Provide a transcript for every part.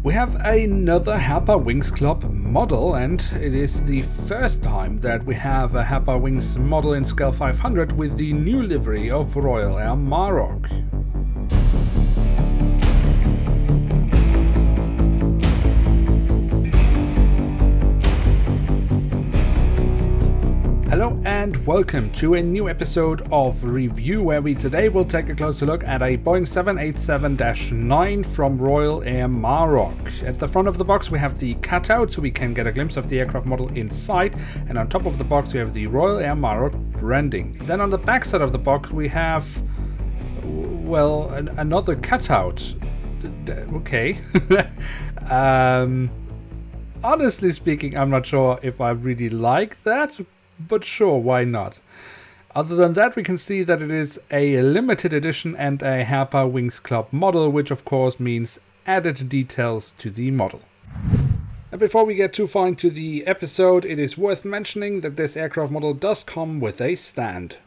We have another Herpa Wings Club model, and it is the first time that we have a Herpa Wings model in scale 500 with the new livery of Royal Air Maroc. Hello and welcome to a new episode of Review, where we today will take a closer look at a Boeing 787-9 from Royal Air Maroc. At the front of the box we have the cutout so we can get a glimpse of the aircraft model inside, and on top of the box we have the Royal Air Maroc branding. Then on the back side of the box we have, well, another cutout. Okay. Honestly speaking, I'm not sure if I really like that. But sure, why not? Other than that, we can see that it is a limited edition and a Herpa Wings Club model, which of course means added details to the model. And before we get too far into the episode, it is worth mentioning that this aircraft model does come with a stand.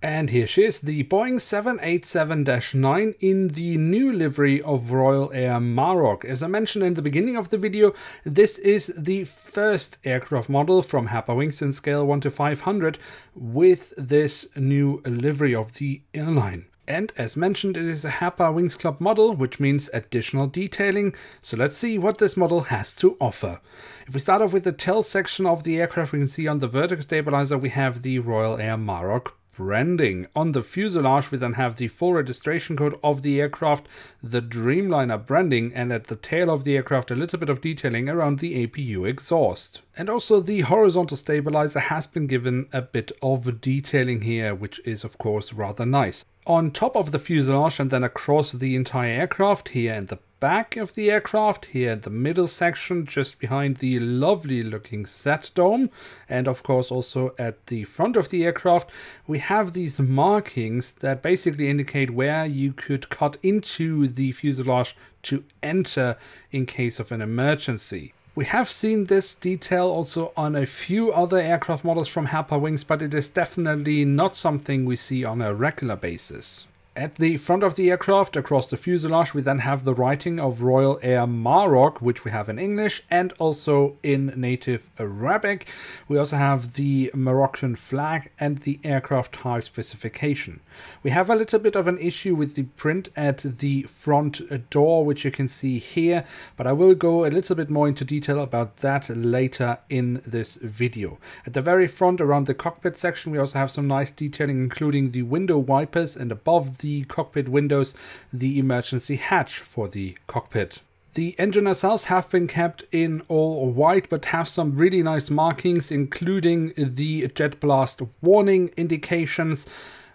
And here she is, the Boeing 787-9 in the new livery of Royal Air Maroc. As I mentioned in the beginning of the video, this is the first aircraft model from Herpa Wings in scale 1 to 500 with this new livery of the airline. And as mentioned, it is a Herpa Wings Club model, which means additional detailing. So let's see what this model has to offer. If we start off with the tail section of the aircraft, we can see on the vertical stabilizer we have the Royal Air Maroc branding. On the fuselage we then have the full registration code of the aircraft, the Dreamliner branding, and at the tail of the aircraft a little bit of detailing around the APU exhaust. And also the horizontal stabilizer has been given a bit of detailing here, which is of course rather nice. On top of the fuselage and then across the entire aircraft, here in the back of the aircraft, here in the middle section just behind the lovely looking set dome, and of course also at the front of the aircraft, we have these markings that basically indicate where you could cut into the fuselage to enter in case of an emergency. We have seen this detail also on a few other aircraft models from Herpa Wings, but it is definitely not something we see on a regular basis. At the front of the aircraft, across the fuselage, we then have the writing of Royal Air Maroc, which we have in English and also in native Arabic. We also have the Moroccan flag and the aircraft type specification. We have a little bit of an issue with the print at the front door, which you can see here, but I will go a little bit more into detail about that later in this video. At the very front, around the cockpit section, we also have some nice detailing, including the window wipers, and above the cockpit windows, the emergency hatch for the cockpit. The engine nacelles have been kept in all white, but have some really nice markings, including the jet blast warning indications.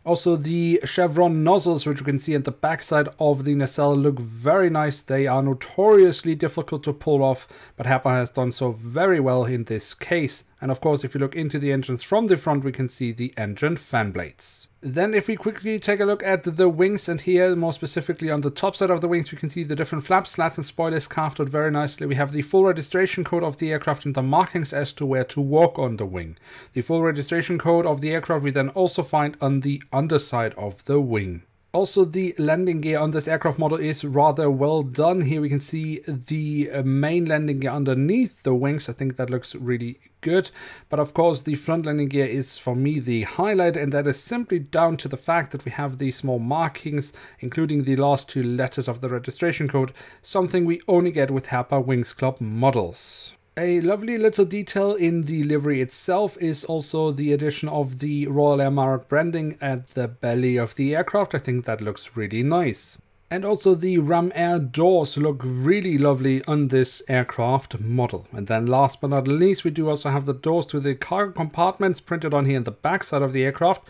Also, the chevron nozzles, which you can see at the backside of the nacelle, look very nice. They are notoriously difficult to pull off, but Herpa has done so very well in this case. And of course, if you look into the engines from the front, we can see the engine fan blades. Then if we quickly take a look at the wings, and here more specifically on the top side of the wings, we can see the different flaps, slats and spoilers carved out very nicely. We have the full registration code of the aircraft and the markings as to where to walk on the wing. The full registration code of the aircraft we then also find on the underside of the wing. Also, the landing gear on this aircraft model is rather well done. Here we can see the main landing gear underneath the wings. I think that looks really good. But of course, the front landing gear is for me the highlight, and that is simply down to the fact that we have these small markings, including the last two letters of the registration code, something we only get with Herpa Wings Club models. A lovely little detail in the livery itself is also the addition of the Royal Air Maroc branding at the belly of the aircraft. I think that looks really nice. And also the ram air doors look really lovely on this aircraft model. And then last but not least, we do also have the doors to the cargo compartments printed on here in the back side of the aircraft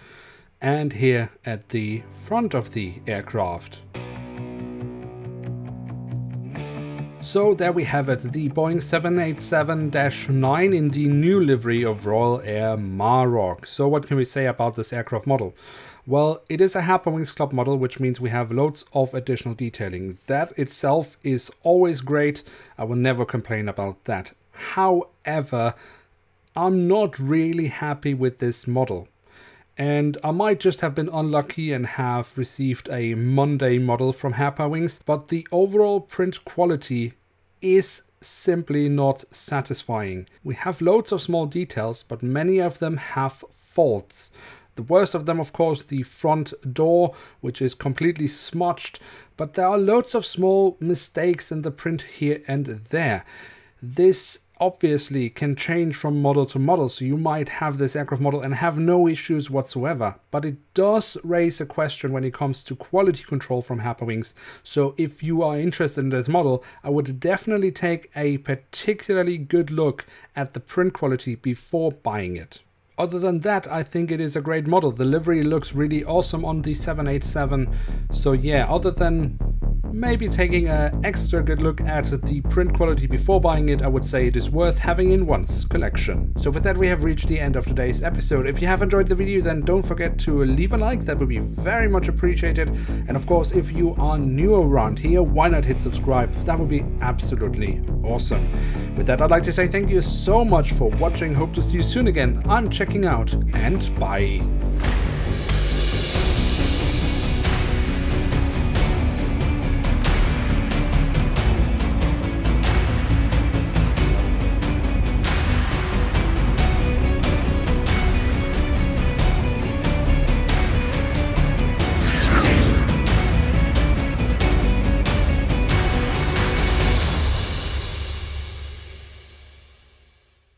and here at the front of the aircraft. So there we have it, the Boeing 787-9 in the new livery of Royal Air Maroc. So what can we say about this aircraft model? Well, it is a Herpa Wings Club model, which means we have loads of additional detailing. That itself is always great. I will never complain about that. However, I'm not really happy with this model. And I might just have been unlucky and have received a Monday model from Herpa Wings, but the overall print quality is simply not satisfying. We have loads of small details, but many of them have faults. The worst of them, of course, the front door, which is completely smudged, but there are loads of small mistakes in the print here and there. This obviously can change from model to model, so you might have this aircraft model and have no issues whatsoever, but it does raise a question when it comes to quality control from Herpa Wings. So if you are interested in this model, I would definitely take a particularly good look at the print quality before buying it. Other than that, I think it is a great model. The livery looks really awesome on the 787. So yeah, other than maybe taking an extra good look at the print quality before buying it, I would say it is worth having in one's collection. So with that, we have reached the end of today's episode. If you have enjoyed the video, then don't forget to leave a like. That would be very much appreciated. And of course, if you are new around here, why not hit subscribe? That would be absolutely awesome. With that, I'd like to say thank you so much for watching. Hope to see you soon again. I'm checking out, and bye.